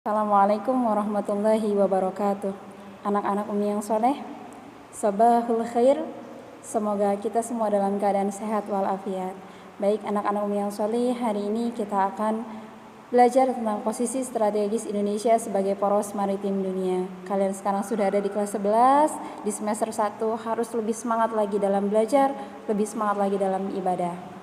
Assalamualaikum warahmatullahi wabarakatuh. Anak-anak Umi yang soleh, sabahul khair. Semoga kita semua dalam keadaan sehat walafiat. Baik anak-anak Umi yang soleh, hari ini kita akan belajar tentang posisi strategis Indonesia sebagai poros maritim dunia. Kalian sekarang sudah ada di kelas 11, di semester 1 harus lebih semangat lagi dalam belajar, lebih semangat lagi dalam ibadah.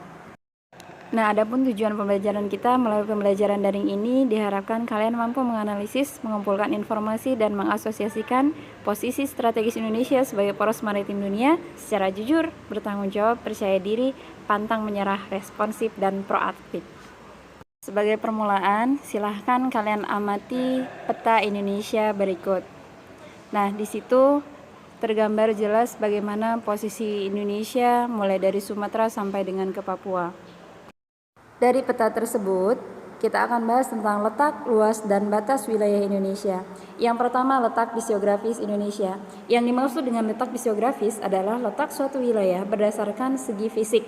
Nah, adapun tujuan pembelajaran kita melalui pembelajaran daring ini diharapkan kalian mampu menganalisis, mengumpulkan informasi, dan mengasosiasikan posisi strategis Indonesia sebagai poros maritim dunia secara jujur, bertanggung jawab, percaya diri, pantang menyerah, responsif, dan proaktif. Sebagai permulaan, silahkan kalian amati peta Indonesia berikut. Nah, di situ tergambar jelas bagaimana posisi Indonesia mulai dari Sumatera sampai dengan ke Papua. Dari peta tersebut, kita akan bahas tentang letak, luas, dan batas wilayah Indonesia. Yang pertama, letak fisiografis Indonesia. Yang dimaksud dengan letak fisiografis adalah letak suatu wilayah berdasarkan segi fisik.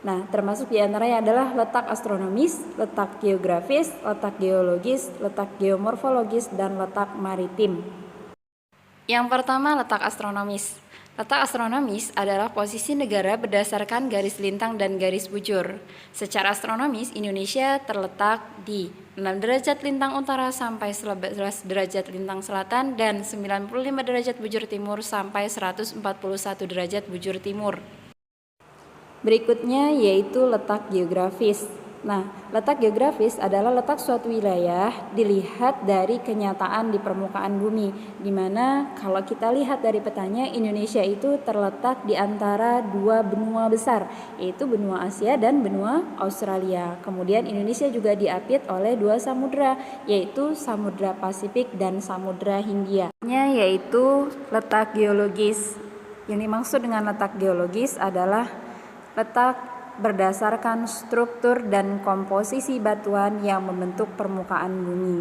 Nah, termasuk diantaranya adalah letak astronomis, letak geografis, letak geologis, letak geomorfologis, dan letak maritim. Yang pertama, letak astronomis. Letak astronomis adalah posisi negara berdasarkan garis lintang dan garis bujur. Secara astronomis, Indonesia terletak di 6 derajat lintang utara sampai 11 derajat lintang selatan dan 95 derajat bujur timur sampai 141 derajat bujur timur. Berikutnya yaitu letak geografis. Nah, letak geografis adalah letak suatu wilayah dilihat dari kenyataan di permukaan bumi, di mana kalau kita lihat dari petanya, Indonesia itu terletak di antara dua benua besar, yaitu benua Asia dan benua Australia. Kemudian Indonesia juga diapit oleh dua samudra, yaitu Samudra Pasifik dan Samudra Hindia. Yaitu letak geologis. Yang dimaksud dengan letak geologis adalah letak berdasarkan struktur dan komposisi batuan yang membentuk permukaan bumi.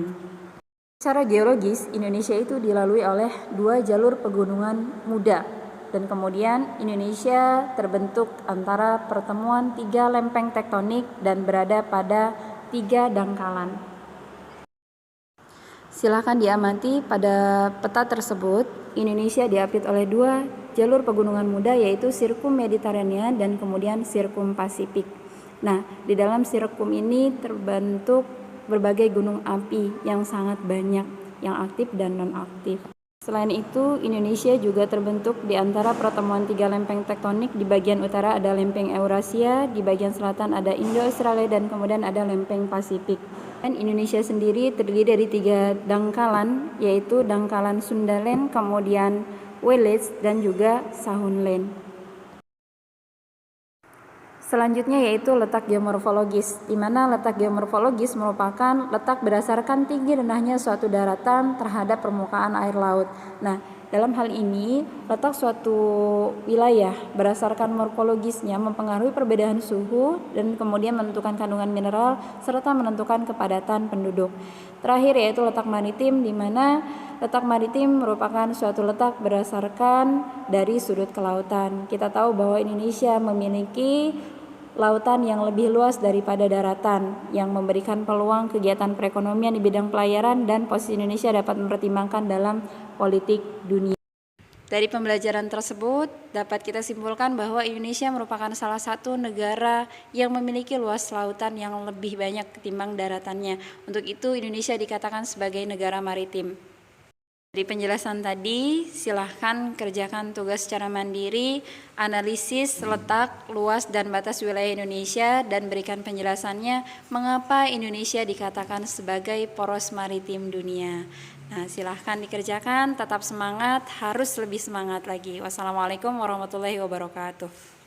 Secara geologis, Indonesia itu dilalui oleh dua jalur pegunungan muda, dan kemudian Indonesia terbentuk antara pertemuan tiga lempeng tektonik dan berada pada tiga dangkalan. Silahkan diamati pada peta tersebut, Indonesia diapit oleh dua jalur pegunungan muda, yaitu Sirkum Mediterania dan kemudian Sirkum Pasifik. Nah, di dalam sirkum ini terbentuk berbagai gunung api yang sangat banyak, yang aktif dan non-aktif. Selain itu, Indonesia juga terbentuk di antara pertemuan tiga lempeng tektonik. Di bagian utara ada lempeng Eurasia, di bagian selatan ada Indo-Australia, dan kemudian ada lempeng Pasifik. Dan Indonesia sendiri terdiri dari tiga dangkalan, yaitu dangkalan Sundaland, kemudian Wallace, dan juga Sahunland. Selanjutnya yaitu letak geomorfologis, di mana letak geomorfologis merupakan letak berdasarkan tinggi rendahnya suatu daratan terhadap permukaan air laut. Nah, dalam hal ini, letak suatu wilayah berdasarkan morfologisnya mempengaruhi perbedaan suhu dan kemudian menentukan kandungan mineral serta menentukan kepadatan penduduk. Terakhir yaitu letak maritim, di mana letak maritim merupakan suatu letak berdasarkan dari sudut kelautan. Kita tahu bahwa Indonesia memiliki lautan yang lebih luas daripada daratan, yang memberikan peluang kegiatan perekonomian di bidang pelayaran, dan posisi Indonesia dapat mempertimbangkan dalam politik dunia. Dari pembelajaran tersebut dapat kita simpulkan bahwa Indonesia merupakan salah satu negara yang memiliki luas lautan yang lebih banyak ketimbang daratannya. Untuk itu Indonesia dikatakan sebagai negara maritim. Dari penjelasan tadi, silahkan kerjakan tugas secara mandiri, analisis letak, luas, dan batas wilayah Indonesia, dan berikan penjelasannya mengapa Indonesia dikatakan sebagai poros maritim dunia. Nah, silahkan dikerjakan, tetap semangat, harus lebih semangat lagi. Wassalamualaikum warahmatullahi wabarakatuh.